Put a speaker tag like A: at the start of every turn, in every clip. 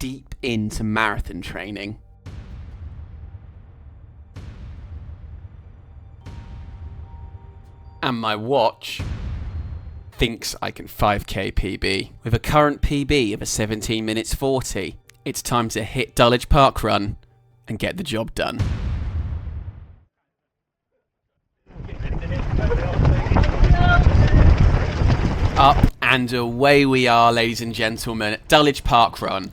A: deep into marathon training. And my watch thinks I can 5k PB. With a current PB of a 17 minutes 40, it's time to hit Dulwich Parkrun and get the job done. Up and away we are, ladies and gentlemen, at Dulwich Parkrun.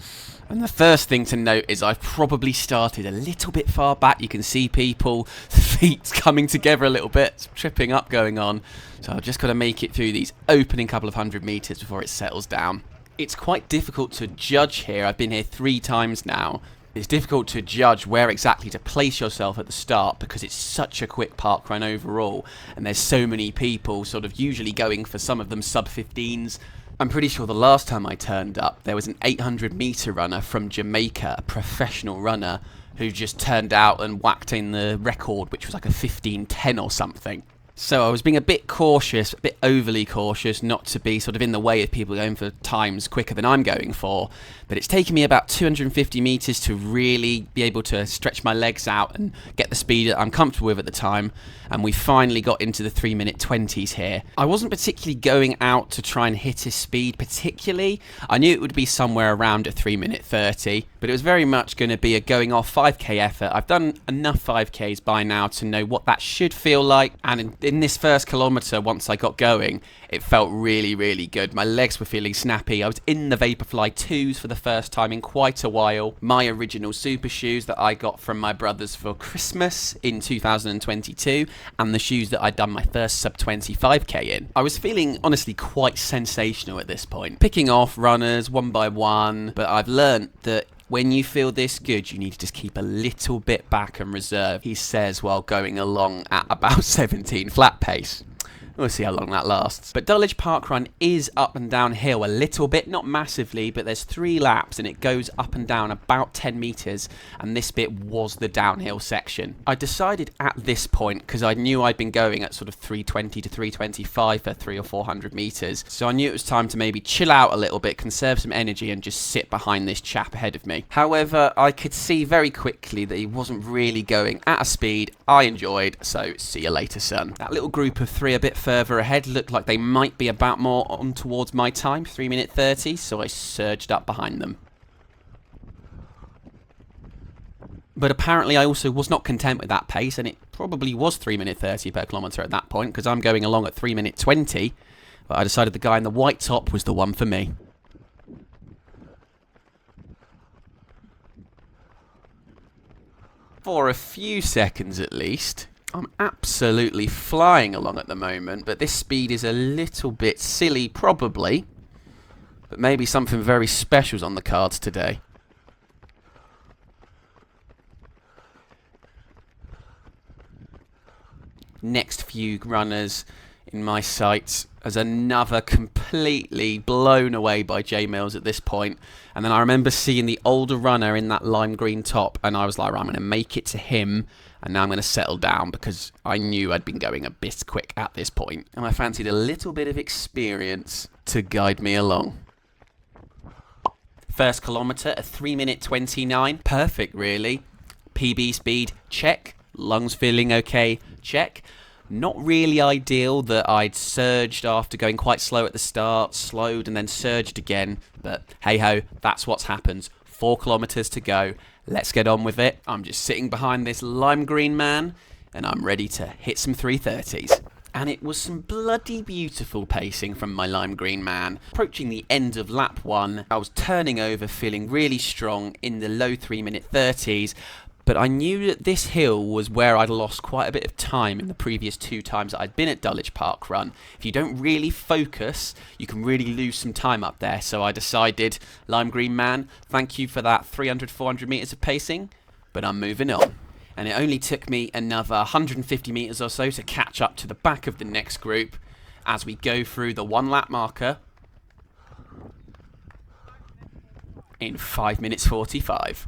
A: And the first thing to note is I've probably started a little bit far back. You can see people, feet coming together a little bit, some tripping up going on. So I've just got to make it through these opening couple of 100 metres before it settles down. It's quite difficult to judge here. I've been here 3 times now. It's difficult to judge where exactly to place yourself at the start because it's such a quick parkrun overall. And there's so many people sort of usually going for some of them sub-15s. I'm pretty sure the last time I turned up, there was an 800 metre runner from Jamaica, a professional runner, who just turned out and whacked in the record, which was like a 15:10 or something. So I was being a bit cautious, a bit overly cautious, not to be sort of in the way of people going for times quicker than I'm going for. But it's taken me about 250 metres to really be able to stretch my legs out and get the speed that I'm comfortable with at the time. And we finally got into the 3-minute 20s here. I wasn't particularly going out to try and hit his speed particularly. I knew it would be somewhere around a 3-minute 30, but it was very much going to be a going off 5k effort. I've done enough 5ks by now to know what that should feel like. And in this first kilometre, once I got going, it felt really, really good. My legs were feeling snappy. I was in the Vaporfly 2s for the first time in quite a while. My original super shoes that I got from my brothers for Christmas in 2022, and the shoes that I'd done my first sub 25k in. I was feeling honestly quite sensational at this point. Picking off runners one by one, but I've learnt that when you feel this good, you need to just keep a little bit back and reserve, he says while going along at about 17 flat pace. We'll see how long that lasts. But Dulwich Parkrun is up and downhill a little bit, not massively, but there's 3 laps and it goes up and down about 10 metres, and this bit was the downhill section. I decided at this point, because I knew I'd been going at sort of 320 to 325 for 300 or 400 metres, so I knew it was time to maybe chill out a little bit, conserve some energy and just sit behind this chap ahead of me. However, I could see very quickly that he wasn't really going at a speed I enjoyed, so see you later, son. That little group of 3 a bit further ahead looked like they might be about more on towards my time, 3-minute 30, so I surged up behind them. But apparently I also was not content with that pace, and it probably was 3-minute 30 per kilometre at that point, because I'm going along at 3-minute 20, but I decided the guy in the white top was the one for me. For a few seconds at least, I'm absolutely flying along at the moment, but this speed is a little bit silly probably, but maybe something very special's on the cards today. Next few runners in my sights as another completely blown away by J Mills at this point. And then I remember seeing the older runner in that lime green top, and I was like, right, I'm going to make it to him, and now I'm going to settle down because I knew I'd been going a bit quick at this point, and I fancied a little bit of experience to guide me along. First kilometre, a 3-minute 29, perfect really. PB speed, check. Lungs feeling okay, check. Not really ideal that I'd surged after going quite slow at the start, slowed and then surged again, but hey ho, that's what's happened. 4 kilometres to go, let's get on with it. I'm just sitting behind this lime green man and I'm ready to hit some 330s. And it was some bloody beautiful pacing from my lime green man. Approaching the end of lap 1, I was turning over feeling really strong in the low 3-minute 30s, but I knew that this hill was where I'd lost quite a bit of time in the previous 2 times that I'd been at Dulwich Parkrun. If you don't really focus, you can really lose some time up there. So I decided, lime green man, thank you for that 300, 400 metres of pacing, but I'm moving on. And it only took me another 150 metres or so to catch up to the back of the next group as we go through the 1 lap marker in 5 minutes 45.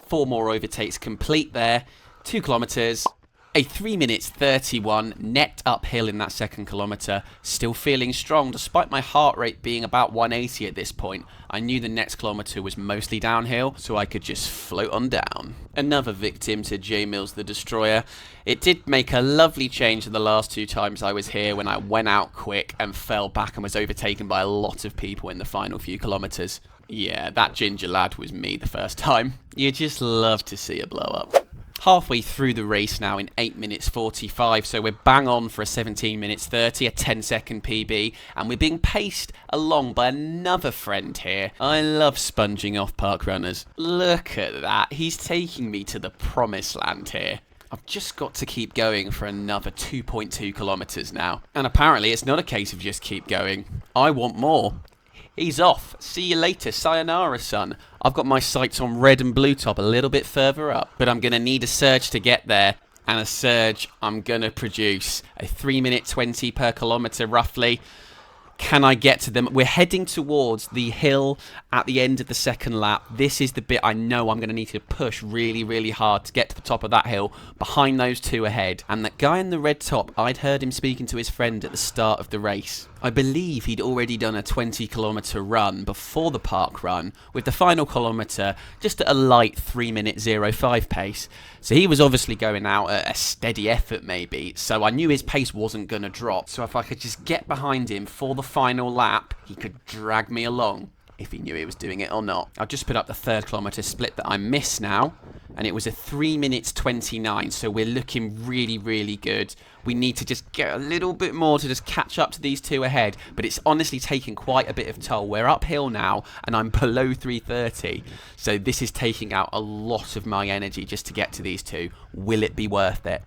A: 4 more overtakes complete there. 2 kilometres, A 3 minutes 31 net uphill in that second kilometre. Still feeling strong despite my heart rate being about 180 at this point. I knew the next kilometre was mostly downhill, so I could just float on down. Another victim to J Mills the Destroyer. It did make a lovely change in the last 2 times I was here when I went out quick and fell back and was overtaken by a lot of people in the final few kilometres. Yeah, that ginger lad was me the first time. You just love to see a blow up. Halfway through the race now in 8 minutes 45, so we're bang on for a 17 minutes 30, a 10-second PB, and we're being paced along by another friend here. I love sponging off park runners. Look at that, he's taking me to the promised land here. I've just got to keep going for another 2.2 kilometres now, and apparently it's not a case of just keep going. I want more. He's off. See you later. Sayonara, son. I've got my sights on red and blue top a little bit further up, but I'm going to need a surge to get there. And a surge I'm going to produce. A 3 minute 20 per kilometre roughly. Can I get to them? We're heading towards the hill at the end of the second lap. This is the bit I know I'm going to need to push really, really hard to get to the top of that hill behind those 2 ahead. And that guy in the red top, I'd heard him speaking to his friend at the start of the race. I believe he'd already done a 20-kilometre run before the park run, with the final kilometre just at a light 3 minute 05 pace. So he was obviously going out at a steady effort maybe, so I knew his pace wasn't going to drop. So if I could just get behind him for the final lap, he could drag me along, if he knew he was doing it or not. I'll just put up the 3rd kilometre split that I missed now, and it was a 3 minutes 29, so we're looking really, really good. We need to just get a little bit more to just catch up to these 2 ahead, but it's honestly taking quite a bit of toll. We're uphill now, and I'm below 3:30, so this is taking out a lot of my energy just to get to these 2. Will it be worth it?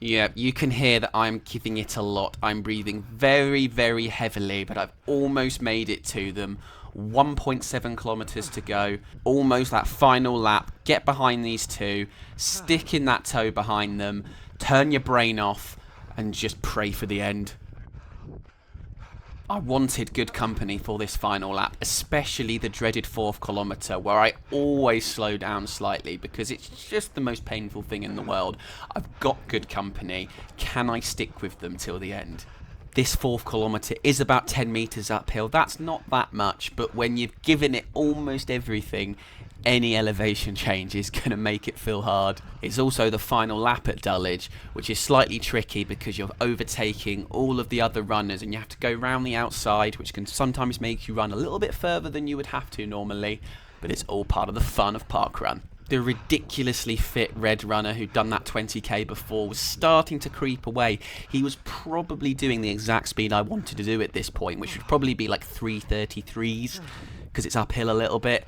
A: Yeah, you can hear that I'm giving it a lot. I'm breathing very, very heavily, but I've almost made it to them. 1.7 kilometres to go. Almost that final lap. Get behind these 2. Stick in that toe behind them. Turn your brain off and just pray for the end. I wanted good company for this final lap, especially the dreaded 4th kilometre, where I always slow down slightly because it's just the most painful thing in the world. I've got good company. Can I stick with them till the end? This 4th kilometre is about 10 metres uphill. That's not that much, but when you've given it almost everything, any elevation change is going to make it feel hard. It's also the final lap at Dulwich, which is slightly tricky because you're overtaking all of the other runners and you have to go round the outside, which can sometimes make you run a little bit further than you would have to normally, but it's all part of the fun of parkrun. The ridiculously fit red runner who'd done that 20k before was starting to creep away. He was probably doing the exact speed I wanted to do at this point, which would probably be like 3:33s because it's uphill a little bit.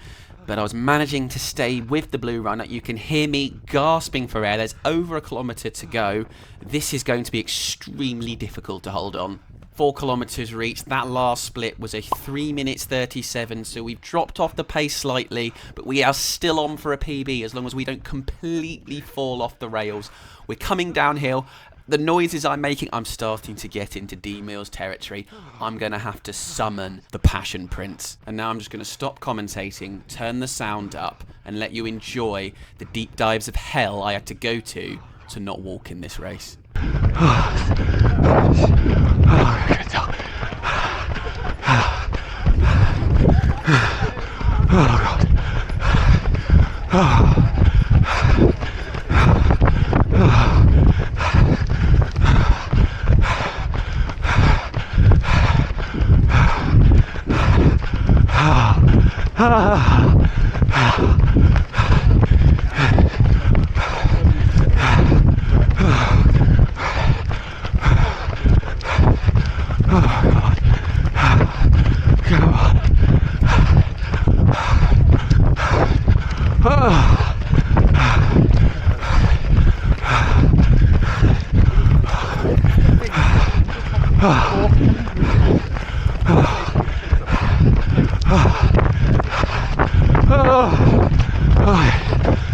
A: But I was managing to stay with the blue runner. You can hear me gasping for air. There's over a kilometre to go. This is going to be extremely difficult to hold on. 4 kilometres reached. That last split was a 3 minutes 37, so we've dropped off the pace slightly, but we are still on for a PB as long as we don't completely fall off the rails. We're coming downhill. The noises I'm making, I'm starting to get into D-Mills territory. I'm going to have to summon the Passion Prince. And now I'm just going to stop commentating, turn the sound up, and let you enjoy the deep dives of hell I had to go to not walk in this race.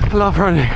B: I love running.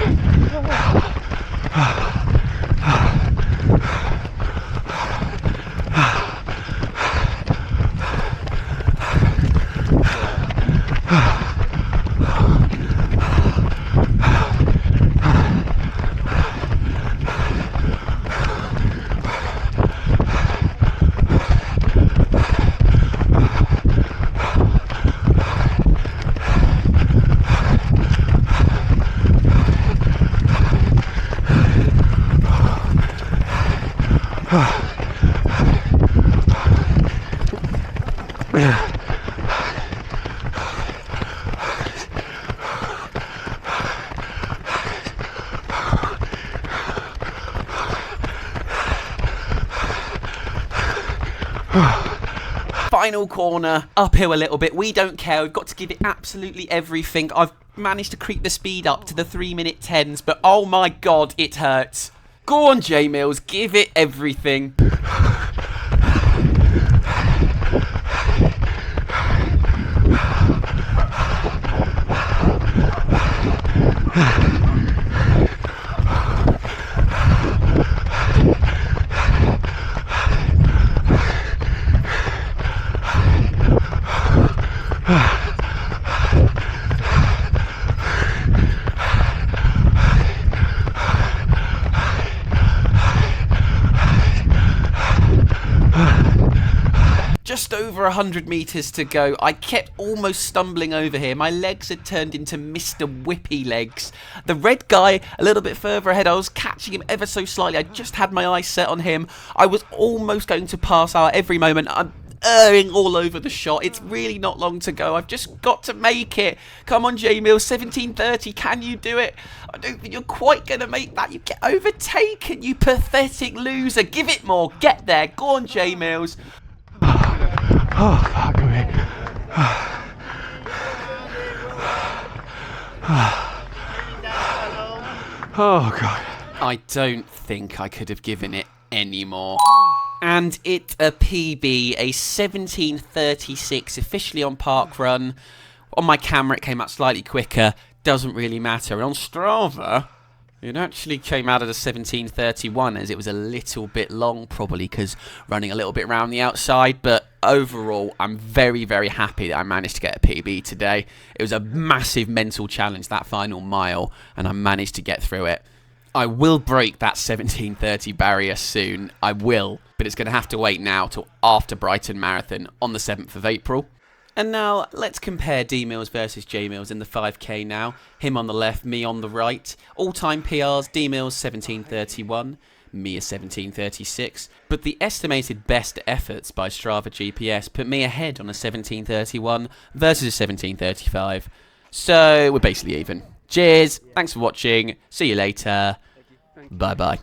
A: Final corner, uphill a little bit. We don't care. We've got to give it absolutely everything. I've managed to creep the speed up to the 3-minute 10s, but oh my god, it hurts. Go on, J Mills, give it everything. Just over 100 metres to go. I kept almost stumbling over here. My legs had turned into Mr. Whippy legs. The red guy a little bit further ahead, I was catching him ever so slightly. I just had my eyes set on him. I was almost going to pass out every moment. I'm erring all over the shot. It's really not long to go. I've just got to make it. Come on, J Mills, 17:30. Can you do it? I don't think you're quite going to make that. You get overtaken, you pathetic loser. Give it more. Get there. Go on, J Mills.
B: Oh, fuck me. Oh, God.
A: I don't think I could have given it any more. And it's a PB, a 17:36, officially on Parkrun. On my camera, it came out slightly quicker. Doesn't really matter. And on Strava, it actually came out at a 17:31, as it was a little bit long, probably because running a little bit around the outside. But overall, I'm very, very happy that I managed to get a PB today. It was a massive mental challenge, that final mile, and I managed to get through it. I will break that 17:30 barrier soon. I will, but it's going to have to wait now till after Brighton Marathon on the 7th of April. And now, let's compare D Mills versus J Mills in the 5k now. Him on the left, me on the right. All-time PRs, D Mills 17:31, me a 17:36. But the estimated best efforts by Strava GPS put me ahead on a 17:31 versus a 17:35. So, we're basically even. Cheers, thanks for watching, see you later, bye-bye.